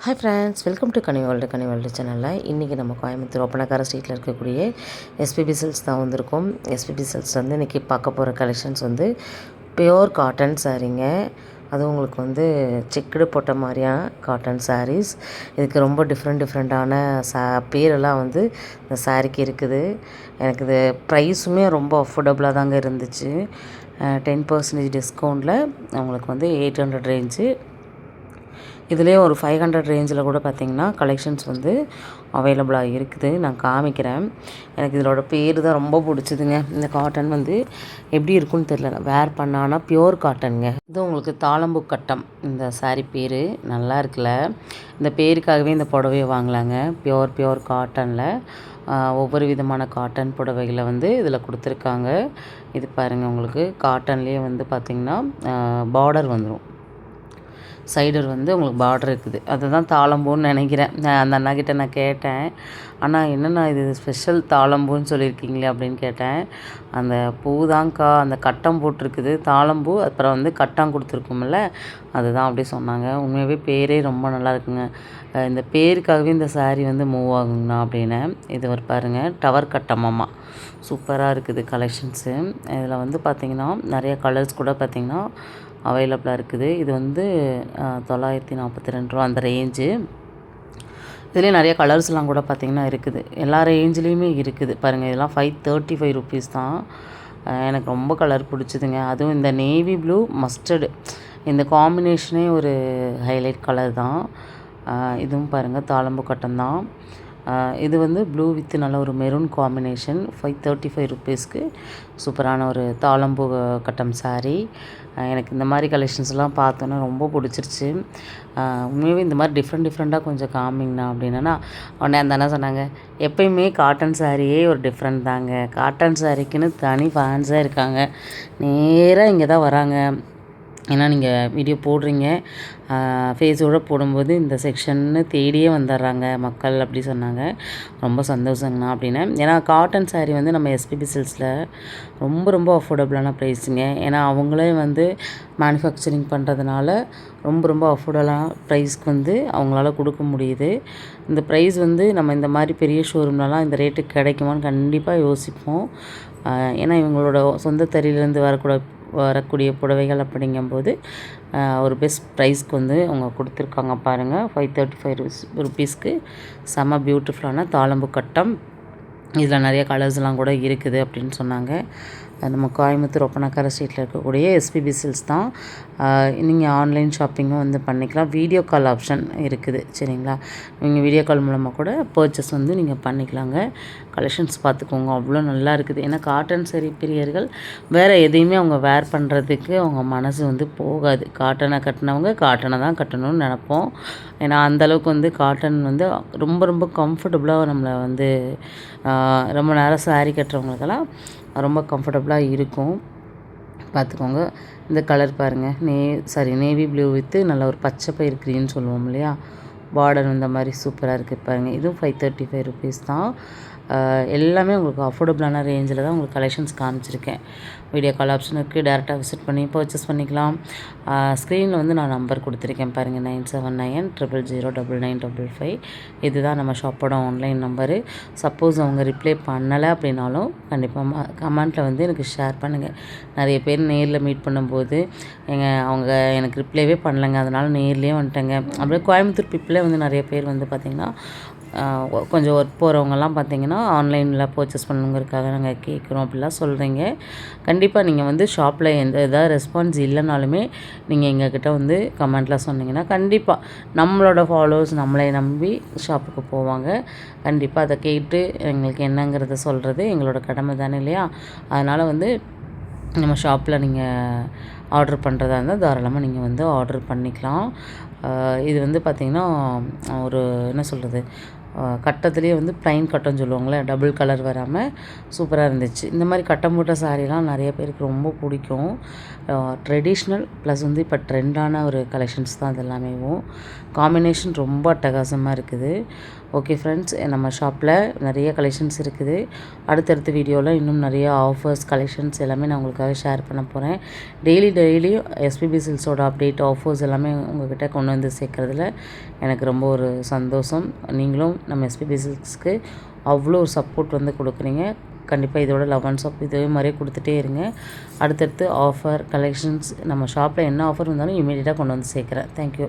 Hi friends, welcome to Ghani world சேனலில். இன்றைக்கி நம்ம கோயம்புத்தூர் ஒப்பனக்கார ஸ்ட்ரீட்டில் இருக்கக்கூடிய எஸ்பிபி சில்க்ஸ் தான் வந்திருக்கோம். எஸ்பிபி சில்க்ஸ் வந்து இன்றைக்கி பார்க்க போகிற கலெக்ஷன்ஸ் வந்து பியோர் காட்டன் சாரீங்க. அதுவும் உங்களுக்கு வந்து செக்குடு போட்ட மாதிரியான காட்டன் சாரீஸ். இதுக்கு ரொம்ப டிஃப்ரெண்ட்டான பேரெல்லாம் வந்து இந்த சாரீக்கு இருக்குது. எனக்கு இது ப்ரைஸுமே ரொம்ப அஃபோர்டபுளாக தாங்க இருந்துச்சு. 10% டிஸ்கவுண்ட்டில் உங்களுக்கு வந்து 800 ரேஞ்சு, இதுலேயே ஒரு 500 ரேஞ்சில் கூட பார்த்திங்கன்னா கலெக்ஷன்ஸ் வந்து அவைலபிளாக இருக்குது. நான் காமிக்கிறேன். எனக்கு இதோட பேர் தான் ரொம்ப பிடிச்சதுங்க. இந்த காட்டன் வந்து எப்படி இருக்குன்னு தெரியல, வேர் பண்ணானா பியோர் காட்டனுங்க. இது உங்களுக்கு தாளம்பூ கட்டம் இந்த சாரீ பேர். நல்லா இருக்குல்ல, இந்த பேருக்காகவே இந்த புடவையை வாங்கலாங்க. பியோர் காட்டனில் ஒவ்வொரு விதமான காட்டன் புடவைகளை வந்து இதில் கொடுத்துருக்காங்க. இது பாருங்கள், உங்களுக்கு காட்டன்லேயே வந்து பார்த்திங்கன்னா பார்டர் வந்துடும். சைடர் வந்து உங்களுக்கு பார்டர் இருக்குது. அதுதான் தாளம்பூன்னு நினைக்கிறேன். அந்த அண்ணாக்கிட்ட நான் கேட்டேன், ஆனால் என்னென்னா இது ஸ்பெஷல் தாளம்பூன்னு சொல்லியிருக்கீங்களே அப்படின்னு கேட்டேன். அந்த பூ தான்க்கா, அந்த கட்டம் போட்டிருக்குது தாளம்பூ, அப்புறம் வந்து கட்டம் கொடுத்துருக்கும்ல, அதுதான் அப்படி சொன்னாங்க. உண்மையாகவே பேரே ரொம்ப நல்லா இருக்குங்க. இந்த பேருக்காகவே இந்த சாரீ வந்து மூவ் ஆகுங்கண்ணா அப்படின்னு. இது ஒரு பாருங்கள், டவர் கட்டமாம்மா, சூப்பராக இருக்குது கலெக்ஷன்ஸு. இதில் வந்து பார்த்திங்கன்னா நிறைய கலர்ஸ் கூட பார்த்திங்கன்னா அவைலபிளாக இருக்குது. இது வந்து 942 ரூபா அந்த ரேஞ்சு. இதுலேயே நிறைய கலர்ஸ்லாம் கூட பார்த்திங்கன்னா இருக்குது. எல்லா ரேஞ்சிலையுமே இருக்குது பாருங்கள். இதெல்லாம் 535 ருபீஸ் தான். எனக்கு ரொம்ப கலர் பிடிச்சிதுங்க. அதுவும் இந்த நேவி ப்ளூ மஸ்டர்டு, இந்த காம்பினேஷனே ஒரு ஹைலைட் கலர் தான். இதுவும் பாருங்கள் தாளம்பூ கட்டன் தான். இது வந்து ப்ளூ வித் நல்ல ஒரு மெரூன் காம்பினேஷன். 535 ருபீஸ்க்கு சூப்பரான ஒரு தாளம்பூ கட்டம் சாரீ. எனக்கு இந்த மாதிரி கலெக்ஷன்ஸ்லாம் பார்த்தோன்னா ரொம்ப பிடிச்சிருச்சு. உண்மையாகவே இந்த மாதிரி டிஃப்ரெண்ட்டாக கொஞ்சம் காமிங்கண்ணா அப்படின்னா உடனே அந்த அண்ணா சொன்னாங்க, எப்பயுமே காட்டன் சாரியே ஒரு டிஃப்ரெண்ட் தாங்க, காட்டன் சாரிக்குன்னு தனி ஃபேன்ஸாக இருக்காங்க, நேராக இங்கே தான் வராங்க. ஏன்னா நீங்கள் வீடியோ போடுறீங்க, ஃபேஸோடு போடும்போது இந்த செக்ஷன்னு தேடியே வந்துடுறாங்க மக்கள் அப்படி சொன்னாங்க. ரொம்ப சந்தோஷங்கண்ணா அப்படின்னு. ஏன்னா காட்டன் சாரீ வந்து நம்ம எஸ்பிபி சில்க்ஸில் ரொம்ப அஃபோர்டபுளான ப்ரைஸுங்க. ஏன்னா அவங்களே வந்து மேனுஃபேக்சரிங் பண்ணுறதுனால ரொம்ப அஃபோர்டபுளான ப்ரைஸ்க்கு வந்து அவங்களால கொடுக்க முடியுது. இந்த ப்ரைஸ் வந்து நம்ம இந்த மாதிரி பெரிய ஷோரூம்லலாம் இந்த ரேட்டுக்கு கிடைக்குமான்னு கண்டிப்பாக யோசிப்போம். ஏன்னா இவங்களோட சொந்த தறியிலேருந்து வரக்கூடிய புடவைகள் அப்படிங்கும்போது ஒரு பெஸ்ட் ப்ரைஸ்க்கு வந்து அவங்க கொடுத்துருக்காங்க பாருங்கள். 535 ருபீஸ்க்கு செம்ம பியூட்டிஃபுல்லான தாளம்பூ கட்டம். இதில் நிறைய கலர்ஸ்லாம் கூட இருக்குது அப்படின்னு சொன்னாங்க. நம்ம கோயம்புத்தூர் ஒப்பனக்கார ஸ்ட்ரீட்டில் இருக்கக்கூடிய எஸ்பிபி சில்க்ஸ் தான். நீங்கள் ஆன்லைன் ஷாப்பிங்கும் வந்து பண்ணிக்கலாம். வீடியோ கால் ஆப்ஷன் இருக்குது, சரிங்களா? நீங்கள் வீடியோ கால் மூலமாக கூட பர்ச்சேஸ் வந்து நீங்கள் பண்ணிக்கலாங்க. கலெக்ஷன்ஸ் பார்த்துக்கோங்க, அவ்வளோ நல்லா இருக்குது. ஏன்னா காட்டன் சரி பிரியர்கள் வேறு எதையுமே அவங்க வேர் பண்ணுறதுக்கு அவங்க மனசு வந்து போகாது. காட்டனை கட்டினவங்க காட்டனை தான் கட்டணும்னு நினப்போம். ஏன்னா அந்தளவுக்கு வந்து காட்டன் வந்து ரொம்ப கம்ஃபர்டபுளாக நம்மளை வந்து ரொம்ப நேரம் சாரீ கட்டுறவங்களுக்கெல்லாம் ரொம்ப கம்ஃபர்டபுளாக இருக்கும். பார்த்துக்கோங்க. இந்த கலர் பாருங்கள், நேவி ப்ளூ வித்து நல்ல ஒரு பச்சை பயிர் க்ரீன் சொல்லுவோம் இல்லையா, பார்டர் இந்த மாதிரி சூப்பராக இருக்குது பாருங்கள். இதுவும் 535 ருபீஸ் தான். எல்லாமே உங்களுக்கு அஃபோர்டபுளான ரேஞ்சில் தான் உங்களுக்கு கலெக்ஷன்ஸ் காமிச்சிருக்கேன். வீடியோ கால் ஆப்ஷன் இருக்குது, டேரெக்டாக விசிட் பண்ணி பர்ச்சேஸ் பண்ணிக்கலாம். ஸ்க்ரீனில் வந்து நான் நம்பர் கொடுத்துருக்கேன் பாருங்கள், 9790009955. இதுதான் நம்ம ஷாப்போட ஆன்லைன் நம்பரு. சப்போஸ் அவங்க ரிப்ளை பண்ணலை அப்படின்னாலும் கண்டிப்பாக கமெண்ட்டில் வந்து எனக்கு ஷேர் பண்ணுங்கள். நிறைய பேர் நேரில் மீட் பண்ணும்போது அவங்க எனக்கு ரிப்ளைவே பண்ணலைங்க, அதனால் நேர்லேயே வந்துட்டேங்க. அப்படியே கோயம்புத்தூர் பீப்புளே வந்து நிறைய பேர் வந்து பார்த்திங்கன்னா கொஞ்சம் ஒர்க் போகிறவங்கலாம் பார்த்திங்கன்னா ஆன்லைனில் பர்ச்சேஸ் பண்ணணுங்கிறதுக்காக நாங்கள் கேட்குறோம் அப்படிலாம் சொல்கிறீங்க. கண்டிப்பாக நீங்கள் வந்து ஷாப்பில் எதாவது ரெஸ்பான்ஸ் இல்லைனாலுமே நீங்கள் எங்ககிட்ட வந்து கமெண்ட்டில் சொன்னீங்கன்னா கண்டிப்பாக நம்மளோட ஃபாலோவர்ஸ் நம்மளை நம்பி ஷாப்புக்கு போவாங்க. கண்டிப்பாக அதை கேட்டு எங்களுக்கு என்னங்கிறத சொல்கிறது எங்களோட கடமை தானே இல்லையா? அதனால் வந்து நம்ம ஷாப்பில் நீங்கள் ஆர்டர் பண்ணுறதா இருந்தால் தாராளமாக நீங்கள் வந்து ஆர்டர் பண்ணிக்கலாம். இது வந்து பார்த்திங்கன்னா ஒரு என்ன சொல்கிறது, கட்டத்துலேயே வந்து ப்ளைன் கட்டம்னு சொல்லுவாங்களே, டபுள் கலர் வராமல் சூப்பராக இருந்துச்சு. இந்த மாதிரி கட்டம் போட்ட சாரீலாம் நிறைய பேருக்கு ரொம்ப பிடிக்கும். ட்ரெடிஷ்னல் ப்ளஸ் வந்து இப்போ ட்ரெண்டான ஒரு கலெக்ஷன்ஸ் தான் அது எல்லாமேவும். காம்பினேஷன் ரொம்ப அட்டகாசமாக இருக்குது. ஓகே ஃப்ரெண்ட்ஸ், நம்ம ஷாப்பில் நிறைய கலெக்ஷன்ஸ் இருக்குது. அடுத்தடுத்த வீடியோவில் இன்னும் நிறைய ஆஃபர்ஸ் கலெக்ஷன்ஸ் எல்லாமே நான் உங்களுக்காக ஷேர் பண்ண போகிறேன். டெய்லியும் எஸ்பிபி சில்க்ஸோட அப்டேட் ஆஃபர்ஸ் எல்லாமே உங்கள்கிட்ட கொண்டு வந்து சேர்க்குறதுல எனக்கு ரொம்ப ஒரு சந்தோஷம். நீங்களும் நம்ம எஸ்பிபி சில்க்ஸ்க்கு அவ்வளோ ஒரு சப்போர்ட் வந்து கொடுக்குறீங்க. கண்டிப்பாக இதோட லவ் அண்ட் சப் இதே மாதிரியே கொடுத்துட்டே இருங்க. அடுத்தடுத்து ஆஃபர் கலெக்ஷன்ஸ் நம்ம ஷாப்பில் என்ன ஆஃபர் இருந்தாலும் இமீடியட்டாக கொண்டு வந்து சேர்க்குறேன். தேங்க்யூ.